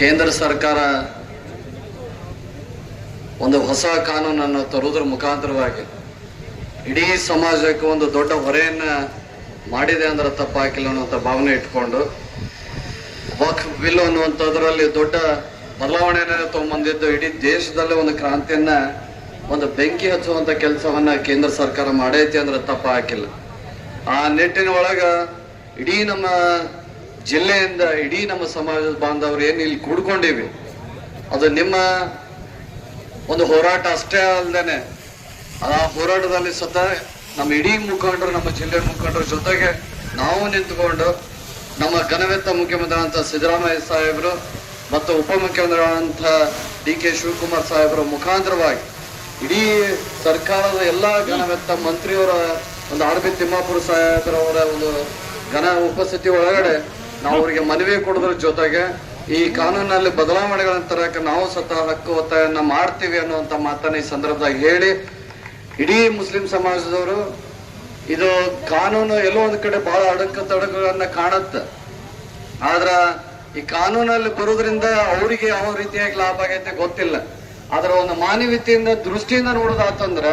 ಕೇಂದ್ರ ಸರ್ಕಾರ ಒಂದು ಹೊಸ ಕಾನೂನನ್ನು ತರುವುದರ ಮುಖಾಂತರವಾಗಿ ಇಡೀ ಸಮಾಜಕ್ಕೆ ಒಂದು ದೊಡ್ಡ ಹೊರೆಯನ್ನ ಮಾಡಿದೆ ಅಂದ್ರೆ ತಪ್ಪಾಗಿಲ್ಲ ಅನ್ನುವಂಥ ಭಾವನೆ ಇಟ್ಕೊಂಡು ವಕ್ಫ್ ಬಿಲ್ ಅನ್ನುವಂಥದ್ರಲ್ಲಿ ದೊಡ್ಡ ಬದಲಾವಣೆಯನ್ನ ತಗೊಂಡ್ಬಂದಿದ್ದು ಇಡೀ ದೇಶದಲ್ಲೇ ಒಂದು ಕ್ರಾಂತಿಯನ್ನ ಒಂದು ಬೆಂಕಿ ಹಚ್ಚುವಂತ ಕೆಲಸವನ್ನ ಕೇಂದ್ರ ಸರ್ಕಾರ ಮಾಡೈತಿ ಅಂದ್ರೆ ತಪ್ಪ ಹಾಕಿಲ್ಲ. ಆ ನಿಟ್ಟಿನ ಒಳಗ ಇಡೀ ನಮ್ಮ ಜಿಲ್ಲೆಯಿಂದ ಇಡೀ ನಮ್ಮ ಸಮಾಜದ ಬಾಂಧವರು ಏನು ಇಲ್ಲಿ ಕೂಡ್ಕೊಂಡಿವಿ ಅದು ನಿಮ್ಮ ಒಂದು ಹೋರಾಟ ಅಷ್ಟೇ ಅಲ್ಲದೇನೆ ಆ ಹೋರಾಟದಲ್ಲಿ ಸ್ವತಃ ನಮ್ಮ ಇಡೀ ಮುಖಂಡರು, ನಮ್ಮ ಜಿಲ್ಲೆ ಮುಖಂಡರ ಜೊತೆಗೆ ನಾವು ನಿಂತುಕೊಂಡು ನಮ್ಮ ಘನವೆತ್ತ ಮುಖ್ಯಮಂತ್ರಿ ಸಿದ್ದರಾಮಯ್ಯ ಸಾಹೇಬರು ಮತ್ತು ಉಪಮುಖ್ಯಮಂತ್ರಿಗಳಂತ ಡಿ.ಕೆ. ಶಿವಕುಮಾರ್ ಸಾಹೇಬರ ಮುಖಾಂತರವಾಗಿ ಇಡೀ ಸರ್ಕಾರದ ಎಲ್ಲಾ ಘನವೆತ್ತ ಮಂತ್ರಿಯವರ ಒಂದು ಆರ್.ಬಿ. ತಿಮ್ಮಾಪುರ ಸಾಹೇಬರವರ ಒಂದು ಘನ ಉಪಸ್ಥಿತಿ ಒಳಗಡೆ ನಾವು ಅವರಿಗೆ ಮನವಿ ಕೊಡೋದ್ರ ಜೊತೆಗೆ ಈ ಕಾನೂನಲ್ಲಿ ಬದಲಾವಣೆಗಳನ್ನ ತರಕ್ಕೆ ನಾವು ಸ್ವತಃ ಹಕ್ಕು ಒತ್ತಾಯನ್ನ ಮಾಡ್ತೀವಿ ಅನ್ನುವಂತ ಮಾತನ್ನ ಈ ಸಂದರ್ಭದಾಗ ಹೇಳಿ, ಇಡೀ ಮುಸ್ಲಿಂ ಸಮಾಜದವರು ಇದು ಕಾನೂನು ಎಲ್ಲೋ ಒಂದ್ ಕಡೆ ಬಹಳ ಅಡಕತಡಕಗಳನ್ನ ಕಾಣುತ್ತೆ. ಆದ್ರ ಈ ಕಾನೂನಲ್ಲಿ ಬರೋದ್ರಿಂದ ಅವರಿಗೆ ಯಾವ ರೀತಿಯಾಗಿ ಲಾಭ ಆಗೈತೆ ಗೊತ್ತಿಲ್ಲ. ಅದರ ಒಂದು ಮಾನವೀಯತೆಯಿಂದ ದೃಷ್ಟಿಯಿಂದ ನೋಡೋದಾತಂದ್ರ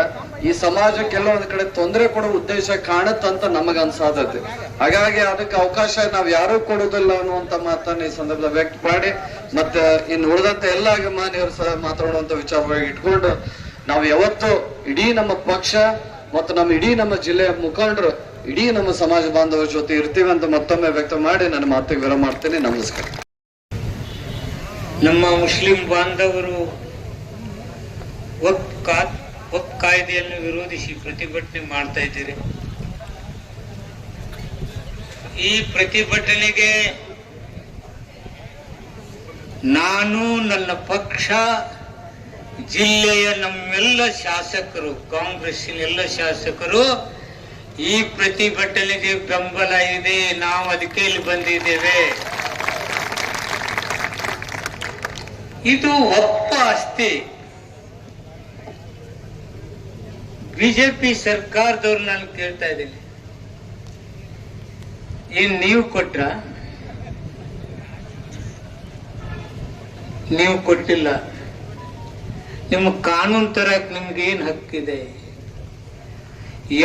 ಈ ಸಮಾಜಕ್ಕೆಲ್ಲ ಒಂದ್ ಕಡೆ ತೊಂದರೆ ಕೊಡೋ ಉದ್ದೇಶ ಕಾಣತ್ತಂತ ನಮಗ ಅನ್ಸಾದೈತಿ. ಹಾಗಾಗಿ ಅದಕ್ಕೆ ಅವಕಾಶ ನಾವ್ ಯಾರು ಕೊಡೋದಿಲ್ಲ ಅನ್ನುವಂತ ಮಾತನ್ನ ಈ ಸಂದರ್ಭದಲ್ಲಿ ವ್ಯಕ್ತ ಮಾಡಿ, ಮತ್ತೆ ಇನ್ನು ಉಳಿದಂತ ಎಲ್ಲ ಮಾನ್ಯವರು ಸಹ ಮಾತಾಡುವಂತ ವಿಚಾರವಾಗಿ ಇಟ್ಕೊಂಡು ನಾವು ಯಾವತ್ತು ಇಡೀ ನಮ್ಮ ಪಕ್ಷ ಮತ್ತು ನಮ್ಮ ಇಡೀ ನಮ್ಮ ಜಿಲ್ಲೆಯ ಮುಖಂಡರು ಇಡೀ ನಮ್ಮ ಸಮಾಜ ಬಾಂಧವರ ಜೊತೆ ಇರ್ತೀವಿ ಅಂತ ಮತ್ತೊಮ್ಮೆ ವ್ಯಕ್ತ ಮಾಡಿ ನನ್ನ ಮಾತಿಗೆ ವಿರಾಮ ಮಾಡ್ತೇನೆ. ನಮಸ್ಕಾರ. ನಮ್ಮ ಮುಸ್ಲಿಂ ಬಾಂಧವರು ವಕ್ಫ್ ಕಾಯ್ದೆಯನ್ನು ವಿರೋಧಿಸಿ ಪ್ರತಿಭಟನೆ ಮಾಡ್ತಾ ಇದ್ದೀರಿ. ಈ ಪ್ರತಿಭಟನೆಗೆ ನಾನು, ನನ್ನ ಪಕ್ಷ, ಜಿಲ್ಲೆಯ ನಮ್ಮೆಲ್ಲ ಶಾಸಕರು, ಕಾಂಗ್ರೆಸ್ಸಿನ ಎಲ್ಲ ಶಾಸಕರು ಈ ಪ್ರತಿಭಟನೆಗೆ ಬೆಂಬಲ ಇದೆ. ನಾವು ಅದಕ್ಕೆ ಇಲ್ಲಿ ಬಂದಿದ್ದೇವೆ. ಇದು ಒಪ್ಪ ಆಸ್ತಿ. ಬಿಜೆಪಿ ಸರ್ಕಾರದವ್ರು ನಾನು ಕೇಳ್ತಾ ಇದ್ದೀನಿ, ಏನ್ ನೀವು ಕೊಟ್ರ? ನೀವು ಕೊಟ್ಟಿಲ್ಲ. ನಿಮ್ಮ ಕಾನೂನು ತರಕ್ ನಿಮ್ಗೆ ಏನ್ ಹಕ್ಕಿದೆ?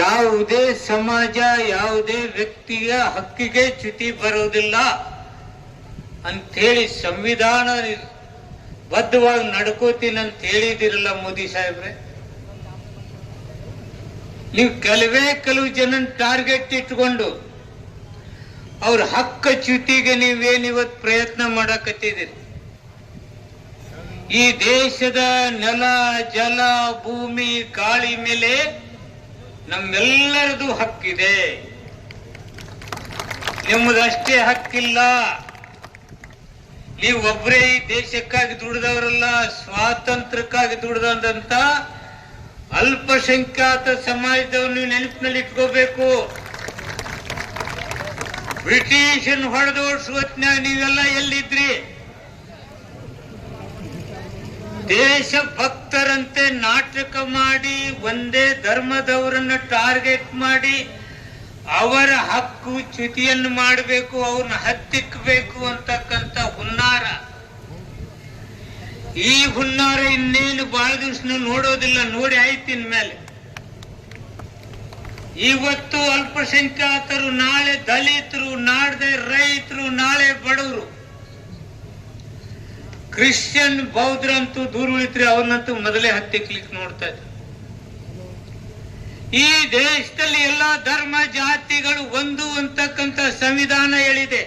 ಯಾವುದೇ ಸಮಾಜ, ಯಾವುದೇ ವ್ಯಕ್ತಿಯ ಹಕ್ಕಿಗೆ ಚ್ಯುತಿ ಬರೋದಿಲ್ಲ ಅಂತೇಳಿ ಸಂವಿಧಾನ ಬದ್ಧವಾಗಿ ನಡ್ಕೋತೀನಿ ಅಂತ ಹೇಳಿದಿರಲ್ಲ ಮೋದಿ ಸಾಹೇಬ್ರೆ. ನೀವು ಕೆಲವು ಜನ ಟಾರ್ಗೆಟ್ ಇಟ್ಕೊಂಡು ಅವ್ರ ಹಕ್ಕ ಚ್ಯುತಿಗೆ ನೀವೇನಿವತ್ತು ಪ್ರಯತ್ನ ಮಾಡಕತ್ತಿದ್ದೀರಿ. ಈ ದೇಶದ ನೆಲ, ಜಲ, ಭೂಮಿ, ಗಾಳಿ ಮೇಲೆ ನಮ್ಮೆಲ್ಲರದು ಹಕ್ಕಿದೆ. ನಿಮ್ಮದಷ್ಟೇ ಹಕ್ಕಿಲ್ಲ. ನೀವು ಒಬ್ಬರೇ ಈ ದೇಶಕ್ಕಾಗಿ ದುಡಿದವರಲ್ಲ, ಸ್ವಾತಂತ್ರ್ಯಕ್ಕಾಗಿ ದುಡಿದಂತ ಅಲ್ಪಸಂಖ್ಯಾತ ಸಮಾಜದವ್ರು ನೀವು ನೆನಪಿನಲ್ಲಿ ಇಟ್ಕೋಬೇಕು. ಬ್ರಿಟಿಷನ್ ಹೊಡೆದೋಡ್ಸುವತ್ನಾಗ ನೀವೆಲ್ಲ ಎಲ್ಲಿದ್ರಿ? ದೇಶ ಭಕ್ತರಂತೆ ನಾಟಕ ಮಾಡಿ ಒಂದೇ ಧರ್ಮದವರನ್ನ ಟಾರ್ಗೆಟ್ ಮಾಡಿ ಅವರ ಹಕ್ಕು ಚ್ಯುತಿಯನ್ನು ಮಾಡಬೇಕು, ಅವ್ರನ್ನ ಹತ್ತಿಕ್ಕಬೇಕು ಅಂತಕ್ಕಂಥ ಹುನ್ನಾರ. ಈ ಹುನ್ನಾರ ಇನ್ನೇನು ಬಹಳ ದಿವಸ ನೋಡೋದಿಲ್ಲ. ನೋಡಿ ಆಯ್ತಿನ ಮೇಲೆ. ಇವತ್ತು ಅಲ್ಪಸಂಖ್ಯಾತರು, ನಾಳೆ ದಲಿತರು, ನಾಡ್ದೆ ರೈತರು, ನಾಳೆ ಬಡವರು, ಕ್ರಿಶ್ಚಿಯನ್ ಬೌದ್ಧರಂತೂ ದೂರ ಉಳಿತ್ರಿ, ಅವನ್ನಂತೂ ಮೊದಲೇ ಹತ್ತಿಕ್ಲಿಕ್ಕೆ ನೋಡ್ತಾ ಇದ್ರು. ಈ ದೇಶದಲ್ಲಿ ಎಲ್ಲಾ ಧರ್ಮ ಜಾತಿಗಳು ಒಂದು ಅಂತಕ್ಕಂಥ ಸಂವಿಧಾನ ಹೇಳಿದೆ.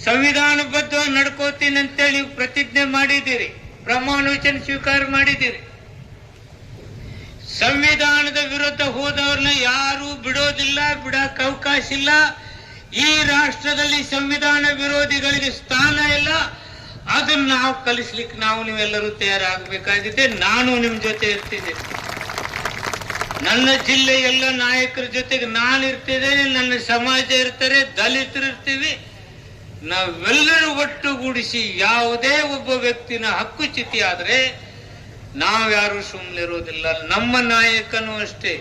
ಸಂವಿಧಾನಬದ್ಧ ನಡ್ಕೋತೀನಿ ಅಂತೇಳಿ ಪ್ರತಿಜ್ಞೆ ಮಾಡಿದ್ದೀರಿ, ಪ್ರಮಾಣ ವಚನ ಸ್ವೀಕಾರ ಮಾಡಿದ್ದೀರಿ. ಸಂವಿಧಾನದ ವಿರುದ್ಧ ಹೋದವ್ರನ್ನ ಯಾರು ಬಿಡೋದಿಲ್ಲ, ಬಿಡಕ್ ಅವಕಾಶ ಇಲ್ಲ. ಈ ರಾಷ್ಟ್ರದಲ್ಲಿ ಸಂವಿಧಾನ ವಿರೋಧಿಗಳಿಗೆ ಸ್ಥಾನ ಇಲ್ಲ. ಅದನ್ನ ನಾವು ಕಲಿಸ್ಲಿಕ್ಕೆ ನೀವೆಲ್ಲರೂ ತಯಾರಾಗಬೇಕಾಗಿದೆ. ನಾನು ನಿಮ್ ಜೊತೆ ಇರ್ತಿದ್ದೇನೆ. ನನ್ನ ಜಿಲ್ಲೆ ಎಲ್ಲ ನಾಯಕರ ಜೊತೆಗೆ ನಾನು ಇರ್ತಿದ್ದೇನೆ, ನನ್ನ ಸಮಾಜ ಇರ್ತಾರೆ, ದಲಿತರು ಇರ್ತೀವಿ. ನಾವೆಲ್ಲರೂ ಒಟ್ಟುಗೂಡಿಸಿ ಯಾವುದೇ ಒಬ್ಬ ವ್ಯಕ್ತಿನ ಹಕ್ಕುಚ್ಯುತಿ ಆದ್ರೆ ನಾವ್ಯಾರು ಸುಮ್ಮನಿರೋದಿಲ್ಲ. ನಮ್ಮ ನಾಯಕನೂ ಅಷ್ಟೇ.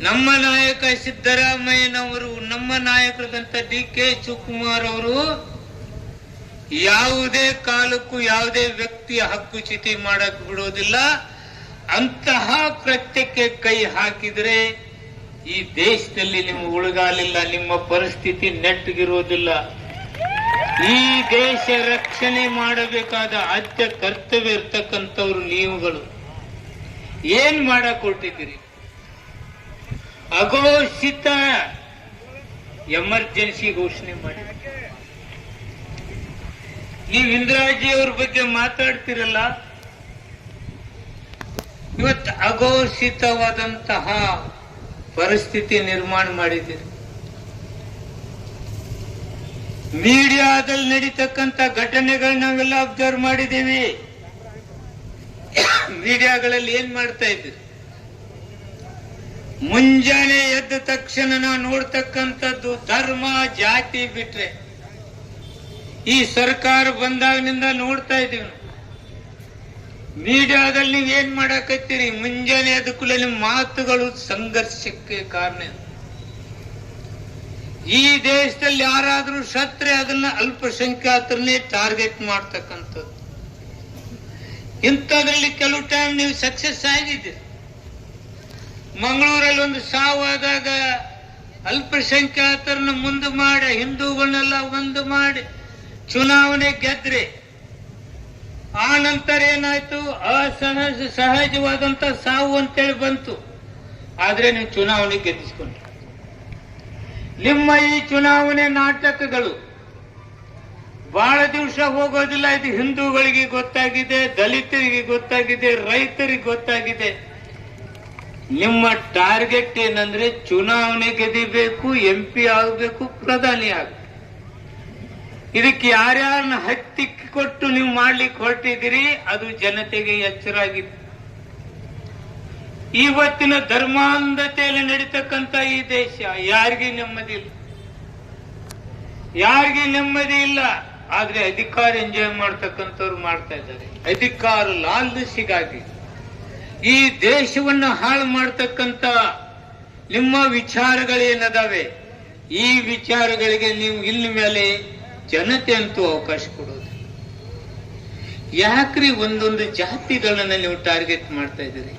ನಮ್ಮ ನಾಯಕ ಸಿದ್ದರಾಮಯ್ಯನವರು, ನಮ್ಮ ನಾಯಕರಾದಂತ ಡಿ.ಕೆ. ಶಿವಕುಮಾರ್ ಅವರು ಯಾವುದೇ ಕಾಲಕ್ಕೂ ಯಾವುದೇ ವ್ಯಕ್ತಿಯ ಹಕ್ಕುಚ್ಯುತಿ ಮಾಡಕ್ ಬಿಡೋದಿಲ್ಲ. ಅಂತಹ ಕೃತ್ಯಕ್ಕೆ ಕೈ ಹಾಕಿದ್ರೆ ಈ ದೇಶದಲ್ಲಿ ನಿಮ್ಮ ಉಳುಗಾಲಿಲ್ಲ, ನಿಮ್ಮ ಪರಿಸ್ಥಿತಿ ನೆಟ್ಟಗಿರೋದಿಲ್ಲ. ಈ ದೇಶ ರಕ್ಷಣೆ ಮಾಡಬೇಕಾದ ಆದ್ಯ ಕರ್ತವ್ಯ ಇರ್ತಕ್ಕಂಥವ್ರು ನೀವುಗಳು ಏನ್ ಮಾಡಕ್ ಹೊರಟಿದ್ದೀರಿ? ಅಘೋಷಿತ ಎಮರ್ಜೆನ್ಸಿ ಘೋಷಣೆ ಮಾಡಿ ನೀವು ಇಂದಿರಾಜಿ ಅವ್ರ ಬಗ್ಗೆ ಮಾತಾಡ್ತಿರಲ್ಲ. ಇವತ್ತು ಅಘೋಷಿತವಾದಂತಹ ಪರಿಸ್ಥಿತಿ ನಿರ್ಮಾಣ ಮಾಡಿದ್ದೀರಿ. ಮೀಡಿಯಾದಲ್ಲಿ ನಡೀತಕ್ಕಂಥ ಘಟನೆಗಳು ನಾವೆಲ್ಲ ಅಬ್ಸರ್ವ್ ಮಾಡಿದ್ದೀವಿ. ಮೀಡಿಯಾಗಳಲ್ಲಿ ಏನ್ ಮಾಡ್ತಾ ಇದ್ದೀರಿ? ಮುಂಜಾನೆ ಎದ್ದ ತಕ್ಷಣ ನಾವು ನೋಡ್ತಕ್ಕಂಥದ್ದು ಧರ್ಮ ಜಾತಿ ಬಿಟ್ರೆ ಈ ಸರ್ಕಾರ ಬಂದಾಗಿನಿಂದ ನೋಡ್ತಾ ಇದ್ದೀವಿ. ಮೀಡಿಯಾದಲ್ಲಿ ನೀವು ಏನ್ ಮಾಡಕತ್ತೀರಿ? ಮುಂಜಾನೆ ಎದ್ದ ಕೂಡಲೇ ನಿಮ್ಮ ಮಾತುಗಳು ಸಂಘರ್ಷಕ್ಕೆ ಕಾರಣ. ಈ ದೇಶದಲ್ಲಿ ಯಾರಾದ್ರೂ ಸತ್ರೆ ಅದನ್ನ ಅಲ್ಪಸಂಖ್ಯಾತರನ್ನೇ ಟಾರ್ಗೆಟ್ ಮಾಡ್ತಕ್ಕಂಥದ್ದು. ಇಂಥದ್ರಲ್ಲಿ ಕೆಲವು ಟೈಮ್ ನೀವು ಸಕ್ಸಸ್ ಆಗಿದ್ದೀರಿ. ಮಂಗಳೂರಲ್ಲಿ ಒಂದು ಸಾವಾದಾಗ ಅಲ್ಪಸಂಖ್ಯಾತರನ್ನ ಮುಂದೆ ಮಾಡಿ ಹಿಂದೂಗಳನ್ನೆಲ್ಲ ಒಂದು ಮಾಡಿ ಚುನಾವಣೆ ಗೆದ್ರೆ ಆ ನಂತರ ಏನಾಯ್ತು? ಸಹಜವಾದಂತ ಸಾವು ಅಂತೇಳಿ ಬಂತು. ಆದ್ರೆ ನೀವು ಚುನಾವಣೆ ಗೆದ್ದಿಸ್ಕೊಂಡ್ರಿ. ನಿಮ್ಮ ಈ ಚುನಾವಣೆ ನಾಟಕಗಳು ಬಹಳ ದಿವಸ ಹೋಗೋದಿಲ್ಲ. ಇದು ಹಿಂದೂಗಳಿಗೆ ಗೊತ್ತಾಗಿದೆ, ದಲಿತರಿಗೆ ಗೊತ್ತಾಗಿದೆ, ರೈತರಿಗೆ ಗೊತ್ತಾಗಿದೆ. ನಿಮ್ಮ ಟಾರ್ಗೆಟ್ ಏನಂದ್ರೆ ಚುನಾವಣೆ ಗೆದಿಬೇಕು, MP ಆಗಬೇಕು, ಪ್ರಧಾನಿ ಆಗಬೇಕು. ಇದಕ್ಕೆ ಯಾರ್ಯಾರನ್ನ ಹತ್ತಿಕ್ಕಿ ಕೊಟ್ಟು ನೀವು ಮಾಡ್ಲಿಕ್ಕೆ ಹೊರಟಿದ್ದೀರಿ ಅದು ಜನತೆಗೆ ಎಚ್ಚರಾಗಿದೆ. ಇವತ್ತಿನ ಧರ್ಮಾಂಧತೆಯಲ್ಲಿ ನಡೀತಕ್ಕಂಥ ಈ ದೇಶ ಯಾರಿಗೆ ನೆಮ್ಮದಿ ಇಲ್ಲ, ಯಾರಿಗೆ ನೆಮ್ಮದಿ ಇಲ್ಲ. ಆದ್ರೆ ಅಧಿಕಾರ ಎಂಜಾಯ್ ಮಾಡ್ತಕ್ಕಂಥವ್ರು ಮಾಡ್ತಾ ಇದ್ದಾರೆ. ಅಧಿಕಾರ ಲಾಲಸಿಗಾಗಿ ಈ ದೇಶವನ್ನ ಹಾಳು ಮಾಡ್ತಕ್ಕಂಥ ನಿಮ್ಮ ವಿಚಾರಗಳೇನದಾವೆ, ಈ ವಿಚಾರಗಳಿಗೆ ನೀವು ಇನ್ನು ಮೇಲೆ ಜನತೆ ಅಂತೂ ಅವಕಾಶ ಕೊಡೋದು. ಯಾಕ್ರಿ ಒಂದೊಂದು ಜಾತಿಗಳನ್ನ ನೀವು ಟಾರ್ಗೆಟ್ ಮಾಡ್ತಾ ಇದ್ದೀರಿ?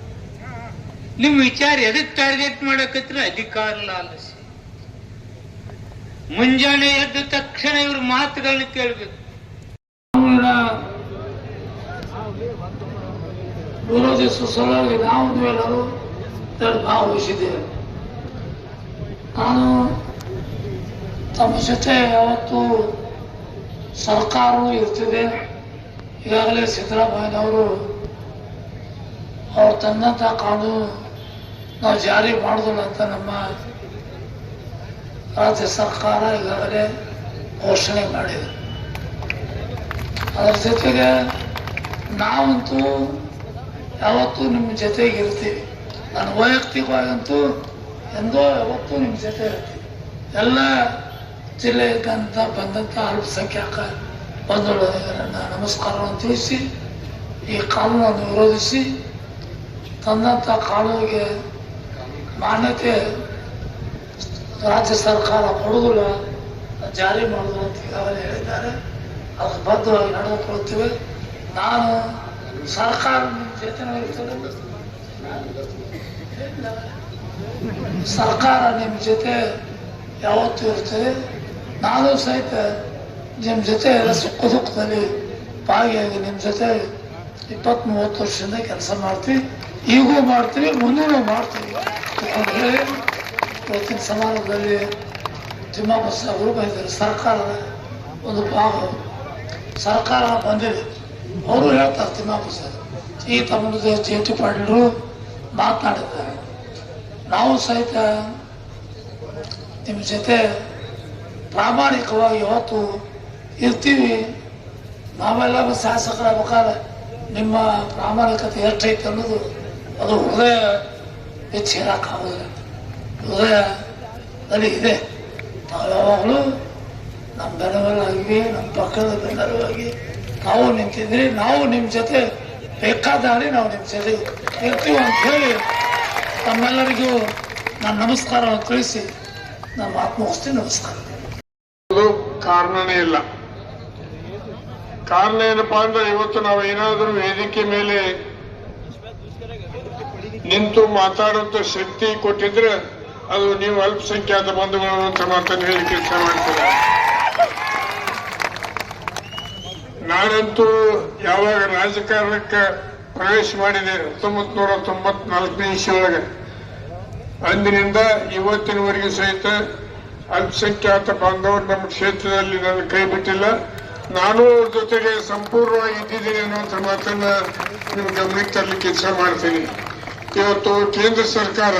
ನಿಮ್ ವಿಚಾರ ಎದಕ್ ಟಾರ್ಗೆಟ್ ಮಾಡಕತ್ರ? ಅಧಿಕಾರ ಲಾಲಸಿ. ಮುಂಜಾನೆ ಎದ್ದ ತಕ್ಷಣ ಇವ್ರ ಮಾತುಗಳನ್ನ ಕೇಳಬೇಕು. ವಿರೋಧಿ ಸಲುವಾಗಿ ನಾವು ಎಲ್ಲರೂ ಭಾಗವಹಿಸಿದ್ದೇವೆ. ನಾನು ತಮ್ಮ ಜೊತೆ ಯಾವತ್ತೂ ಸರ್ಕಾರವೂ ಇರ್ತಿದೆ. ಈಗಾಗಲೇ ಸಿದ್ದರಾಮಯ್ಯನವರು ಅವ್ರು ತಂದಂಥ ಕಾನೂನು ನಾವು ಜಾರಿ ಮಾಡೋದಿಲ್ಲ ಅಂತ ನಮ್ಮ ರಾಜ್ಯ ಸರ್ಕಾರ ಈಗಾಗಲೇ ಘೋಷಣೆ ಮಾಡಿದೆ. ಅದರ ಜೊತೆಗೆ ನಾವಂತೂ ಯಾವತ್ತೂ ನಿಮ್ಮ ಜೊತೆಗೆ ಇರ್ತೀವಿ. ನಾನು ವೈಯಕ್ತಿಕವಾಗಂತೂ ಎಂದೋ ಯಾವತ್ತೂ ನಿಮ್ಮ ಜೊತೆ ಇರ್ತೀವಿ. ಎಲ್ಲ ಜಿಲ್ಲೆಗಂತ ಬಂದಂಥ ಅಲ್ಪಸಂಖ್ಯಾತ ಬಂಧುಗಳಿಗೆ ನನ್ನ ನಮಸ್ಕಾರವನ್ನು ತಿಳಿಸಿ ಈ ಕಾನೂನನ್ನು ವಿರೋಧಿಸಿ ತಂದಂಥ ಕಾನೂನಿಗೆ ಮಾನ್ಯತೆ ರಾಜ್ಯ ಸರ್ಕಾರ ಕೊಡುವುದಿಲ್ಲ, ಜಾರಿ ಮಾಡುವುದು ಅಂತ ಈಗಾಗಲೇ ಹೇಳಿದ್ದಾರೆ. ಅದಕ್ಕೆ ಬದ್ಧವಾಗಿ ನಡೆದುಕೊಳ್ಳುತ್ತೇವೆ. ನಾನು ಸರ್ಕಾರ ನಿಮ್ಮ ಜೊತೆ ಇರ್ತದೆ, ಸರ್ಕಾರ ನಿಮ್ಮ ಜೊತೆ ಯಾವತ್ತೂ ಇರ್ತದೆ. ನಾನು ಸಹಿತ ನಿಮ್ಮ ಜೊತೆ ಸುಖ ದುಃಖದಲ್ಲಿ ಭಾಗಿಯಾಗಿ ನಿಮ್ಮ ಜೊತೆ 20-30 ವರ್ಷದಿಂದ ಕೆಲಸ ಮಾಡ್ತೀವಿ. ಈಗೂ ಮಾಡ್ತೀವಿ, ಮುಂದೂ ಮಾಡ್ತೀವಿ ಅಂತ ಹೇಳಿ ಇವತ್ತಿನ ಸಮಾರಂಭದಲ್ಲಿ ತಿಮ್ಮಪ್ಪ ಸಾಹೇಬರು ಬೈದರು. ಸರ್ಕಾರದ ಒಂದು ಭಾಗ ಸರ್ಕಾರ ಬಂದಿದೆ. ಅವರು ಹೇಳ್ತಾರೆ ತಿಮ್ಮಪ್ಪ ಸಾಹೇಬ್ ಈ ತಮ್ಮದು JT ಪಾಟೀಲರು ಮಾತನಾಡಿದ್ದಾರೆ. ನಾವು ಸಹಿತ ನಿಮ್ಮ ಜೊತೆ ಪ್ರಾಮಾಣಿಕವಾಗಿ ಯಾವತ್ತು ಇರ್ತೀವಿ. ನಾವೆಲ್ಲ ಶಾಸಕರಾಗಬೇಕಾದ್ರೆ ನಿಮ್ಮ ಪ್ರಾಮಾಣಿಕತೆ ಎಷ್ಟೈತೆ ಅನ್ನೋದು ಅದು ಹೃದಯ ಹೆಚ್ಚಿರಾಕಾಗೋದಿಲ್ಲ, ಹೃದಯದಲ್ಲಿ ಇದೆ. ನಾವು ಯಾವಾಗಲೂ ನಮ್ಮ ಬೆನವಲಾಗಿ ನಮ್ಮ ಪಕ್ಕದ ಬೆನವಾಗಿ ನಾವು ನಿಂತಿದ್ರಿ. ನಾವು ನಿಮ್ಮ ಜೊತೆ ಬೇಕಾದಾರಿ ನಾವು ನಿಮ್ಮ ಜೊತೆ ಇರ್ತೀವಿ ಅಂತ ಹೇಳಿ ತಮ್ಮೆಲ್ಲರಿಗೂ ನಾನು ನಮಸ್ಕಾರವನ್ನು ತಿಳಿಸಿ ನಮ್ಮ ಮಾತು ಮುಗಿಸ್ತೀನಿ. ನಮಸ್ಕಾರ. ಕಾರಣನೇ ಇಲ್ಲ. ಕಾರಣ ಏನಪ್ಪಾ ಅಂದ್ರೆ ಇವತ್ತು ನಾವು ಏನಾದರೂ ವೇದಿಕೆ ಮೇಲೆ ನಿಂತು ಮಾತಾಡುವಂತ ಶಕ್ತಿ ಕೊಟ್ಟಿದ್ರೆ ಅದು ನೀವು ಅಲ್ಪಸಂಖ್ಯಾತ ಬಂಧುಗಳು ಅಂತ ಮಾತನ್ನು ಹೇಳಿ ಕೆಲಸ ಮಾಡ್ತೀರ. ನಾನಂತೂ ಯಾವಾಗ ರಾಜಕಾರಣಕ್ಕೆ ಪ್ರವೇಶ ಮಾಡಿದೆ 1994 ಇಸ್ವಿಯೊಳಗೆ, ಅಂದಿನಿಂದ ಇವತ್ತಿನವರೆಗೂ ಸಹಿತ ಅಲ್ಪಸಂಖ್ಯಾತ ಬಾಂಧವರು ನಮ್ಮ ಕ್ಷೇತ್ರದಲ್ಲಿ ನನ್ನ ಕೈ ಬಿಟ್ಟಿಲ್ಲ. ನಾನು ಅವ್ರ ಜೊತೆಗೆ ಸಂಪೂರ್ಣವಾಗಿ ಇದ್ದಿದ್ದೀನಿ ಅನ್ನುವಂಥ ಮಾತನ್ನ ನಿಮ್ಮ ಗಮನಕ್ಕೆ ತರಲಿಕ್ಕೆ ಕೆಲಸ ಮಾಡ್ತೀನಿ. ಇವತ್ತು ಕೇಂದ್ರ ಸರ್ಕಾರ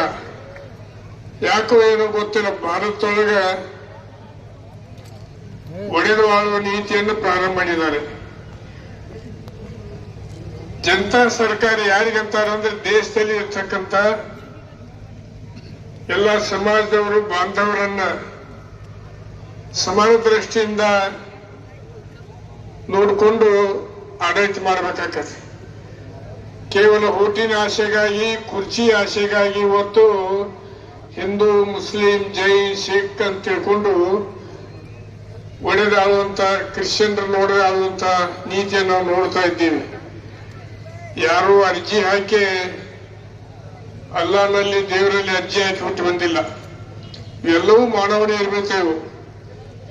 ಯಾಕೋ ಏನೋ ಗೊತ್ತಿಲ್ಲ, ಭಾರತದೊಳಗೆ ಒಡೆದು ಆಳುವ ನೀತಿಯನ್ನು ಪ್ರಾರಂಭ ಮಾಡಿದ್ದಾರೆ. ಜನತಾ ಸರ್ಕಾರ ಯಾರಿಗಂತಾರೆ ಅಂದ್ರೆ ದೇಶದಲ್ಲಿ ಇರ್ತಕ್ಕಂಥ ಎಲ್ಲ ಸಮಾಜದವರು ಬಾಂಧವರನ್ನ ಸಮಾನ ದೃಷ್ಟಿಯಿಂದ ನೋಡಿಕೊಂಡು ಆಡಳಿತ ಮಾಡಬೇಕಾಗತ್ತೆ. ಕೇವಲ ಓಟಿನ ಆಸೆಗಾಗಿ, ಕುರ್ಚಿ ಆಸೆಗಾಗಿ ಇವತ್ತು ಹಿಂದೂ, ಮುಸ್ಲಿಂ, ಜೈನ್, ಸಿಖ್ ಅಂತ ತಿಳ್ಕೊಂಡು ಒಡೆದಾಳುವಂತ, ಕ್ರಿಶ್ಚಿಯನ್ರನ್ನು ಒಡೆದಾಳುವಂತ ನೀತಿಯನ್ನು ನಾವು ನೋಡ್ತಾ ಇದ್ದೀವಿ. ಯಾರು ಅರ್ಜಿ ಹಾಕಿ ಅಲ್ಲಾನಲ್ಲಿ, ದೇವರಲ್ಲಿ ಅರ್ಜಿ ಹಾಕಿ ಹುಟ್ಟು ಬಂದಿಲ್ಲ. ಇವೆಲ್ಲವೂ ಮಾನವ ನಿರ್ಮಿತ. ಇವು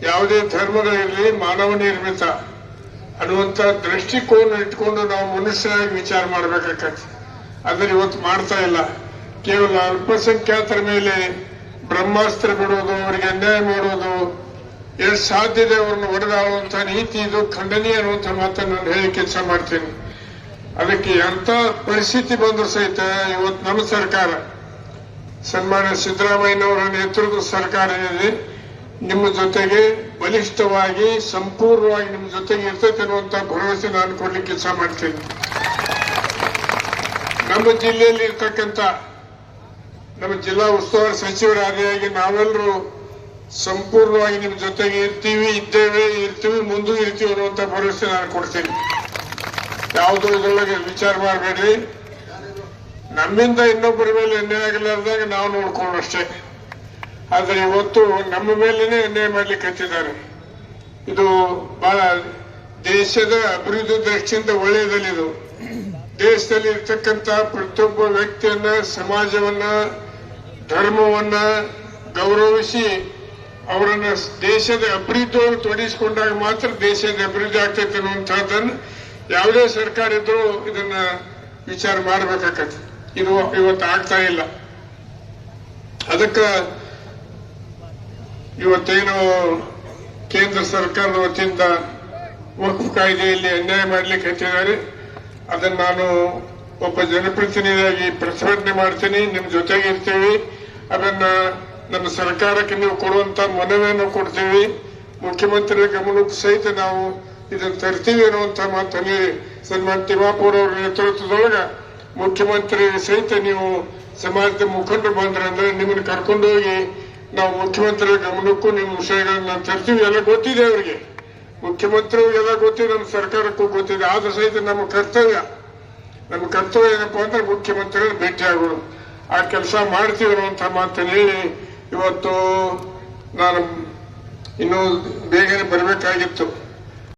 ಯಾವುದೇ ಧರ್ಮಗಳಿರಲಿ ಮಾನವ ನಿರ್ಮಿತ ಅನ್ನುವಂತ ದೃಷ್ಟಿಕೋನ ಇಟ್ಕೊಂಡು ನಾವು ಮನುಷ್ಯರಾಗಿ ವಿಚಾರ ಮಾಡ್ಬೇಕಾಗತ್ತೆ. ಅದನ್ನ ಇವತ್ತು ಮಾಡ್ತಾ ಇಲ್ಲ. ಕೇವಲ ಅಲ್ಪಸಂಖ್ಯಾತರ ಮೇಲೆ ಬ್ರಹ್ಮಾಸ್ತ್ರ ಬಿಡೋದು, ಅವರಿಗೆ ಅನ್ಯಾಯ ಮಾಡೋದು, ಎಷ್ಟು ಸಾಧ್ಯತೆ ಅವ್ರನ್ನ ಒಡೆದಾಡುವಂತ ನೀತಿ ಇದು ಖಂಡನೀಯ ಅನ್ನುವಂಥ ಮಾತನ್ನು ನಾನು ಹೇಳಿ ಕೆಲಸ ಮಾಡ್ತೀನಿ. ಅದಕ್ಕೆ ಎಂತ ಪರಿಸ್ಥಿತಿ ಬಂದರೂ ಸಹಿತ ಇವತ್ತು ನಮ್ಮ ಸರ್ಕಾರ, ಸನ್ಮಾನ್ಯ ಸಿದ್ದರಾಮಯ್ಯನವರ ನೇತೃತ್ವದ ಸರ್ಕಾರ ಏನಿದೆ, ನಿಮ್ಮ ಜೊತೆಗೆ ಬಲಿಷ್ಠವಾಗಿ ಸಂಪೂರ್ಣವಾಗಿ ನಿಮ್ಮ ಜೊತೆಗೆ ಇರ್ತೈತೆ ಅನ್ನುವಂತ ಭರವಸೆ ನಾನು ಕೊಡ್ಲಿಕ್ಕೆ ಕೆಲಸ ಮಾಡ್ತೀನಿ. ನಮ್ಮ ಜಿಲ್ಲೆಯಲ್ಲಿ ಇರ್ತಕ್ಕಂಥ ನಮ್ಮ ಜಿಲ್ಲಾ ಉಸ್ತುವಾರಿ ಸಚಿವರಾದಿಯಾಗಿ ನಾವೆಲ್ಲರೂ ಸಂಪೂರ್ಣವಾಗಿ ನಿಮ್ಮ ಜೊತೆಗೆ ಇದ್ದೇವೆ, ಇರ್ತೀವಿ, ಮುಂದೂ ಇರ್ತೀವಿ ಅನ್ನುವಂತ ಭರವಸೆ ನಾನು ಕೊಡ್ತೀನಿ. ಯಾವುದೋ ಇದರೊಳಗೆ ವಿಚಾರ ಮಾಡಬೇಡ್ರಿ. ನಮ್ಮಿಂದ ಇನ್ನೊಬ್ಬರ ಮೇಲೆ ಅನ್ಯಾಯ ಆಗಲಾರ್ದಾಗ ನಾವು ನೋಡ್ಕೊಂಡು ಅಷ್ಟೇ. ಆದ್ರೆ ಇವತ್ತು ನಮ್ಮ ಮೇಲೇನೆ ಅನ್ಯಾಯ ಮಾಡ್ಲಿಕ್ಕೆ ಹತ್ತಿದ್ದಾರೆ. ಇದು ಬಹಳ ದೇಶದ ಅಭಿವೃದ್ಧಿ ದೃಷ್ಟಿಯಿಂದ ಒಳ್ಳೆಯದಲ್ಲಿ. ಇದು ದೇಶದಲ್ಲಿ ಇರ್ತಕ್ಕಂಥ ಪ್ರತಿಯೊಬ್ಬ ವ್ಯಕ್ತಿಯನ್ನ, ಸಮಾಜವನ್ನ, ಧರ್ಮವನ್ನ ಗೌರವಿಸಿ ಅವರನ್ನ ದೇಶದ ಅಭಿವೃದ್ಧಿಯೊಳಗೆ ತೊಡಗಿಸಿಕೊಂಡಾಗ ಮಾತ್ರ ದೇಶದ ಅಭಿವೃದ್ಧಿ ಆಗ್ತೈತೆ ಅನ್ನುವಂಥದ್ದನ್ನು ಯಾವುದೇ ಸರ್ಕಾರ ಇದ್ರೂ ಇದನ್ನ ವಿಚಾರ ಮಾಡಬೇಕಾಗತ್ತೆ. ಇದು ಇವತ್ತು ಆಗ್ತಾ ಇಲ್ಲ. ಅದಕ್ಕೆ ಇವತ್ತೇನು ಕೇಂದ್ರ ಸರ್ಕಾರದ ವತಿಯಿಂದ ವಕ್ಫ್ ಕಾಯ್ದೆಯಲ್ಲಿ ಅನ್ಯಾಯ ಮಾಡ್ಲಿಕ್ಕೆ ಹತ್ತಿದ್ದಾರೆ, ಅದನ್ನ ನಾನು ಒಬ್ಬ ಜನಪ್ರತಿನಿಧಿಯಾಗಿ ಪ್ರತಿಭಟನೆ ಮಾಡ್ತೀನಿ. ನಿಮ್ ಜೊತೆಗೆ ಇರ್ತೀವಿ. ಅದನ್ನ ನಮ್ಮ ಸರ್ಕಾರಕ್ಕೆ ನೀವು ಕೊಡುವಂತ ಮನವಿಯನ್ನು ಕೊಡ್ತೀವಿ. ಮುಖ್ಯಮಂತ್ರಿಗಳ ಗಮನಕ್ಕೂ ಸಹಿತ ನಾವು ಇದನ್ನು ತರ್ತೀವಿ ಅನ್ನುವಂತ ಮಾತಲ್ಲಿ ಸನ್ಮಾನ್ ತಿಮ್ಮಾಪುರ್ ಅವರ ನೇತೃತ್ವದೊಳಗ ಮುಖ್ಯಮಂತ್ರಿ ಸಹಿತ ನೀವು ಸಮಾಜದ ಮುಖಂಡರು ಬಂದ್ರಂದ್ರೆ ನಿಮ್ಮನ್ನು ಕರ್ಕೊಂಡು ಹೋಗಿ ನಾವು ಮುಖ್ಯಮಂತ್ರಿಗಳ ಗಮನಕ್ಕೂ ನಿಮ್ಮ ವಿಷಯಗಳನ್ನ ತರ್ತೀವಿ. ಎಲ್ಲ ಗೊತ್ತಿದೆ ಅವರಿಗೆ, ಮುಖ್ಯಮಂತ್ರಿಗಳಿಗೆಲ್ಲ ಗೊತ್ತಿದೆ, ನಮ್ಮ ಸರ್ಕಾರಕ್ಕೂ ಗೊತ್ತಿದೆ. ಆದ್ರೂ ಸಹಿತ ನಮ್ಮ ಕರ್ತವ್ಯ ಏನಪ್ಪಾ ಅಂದ್ರೆ ಮುಖ್ಯಮಂತ್ರಿಗಳು ಭೇಟಿ ಆಗೋದು. ಆ ಕೆಲಸ ಮಾಡ್ತೀವಿ ಅನ್ನುವಂಥ ಮಾತನ್ನು ಹೇಳಿ ಇವತ್ತು ನಾನು ಇನ್ನೂ ಬೇಗನೆ ಬರಬೇಕಾಗಿತ್ತು.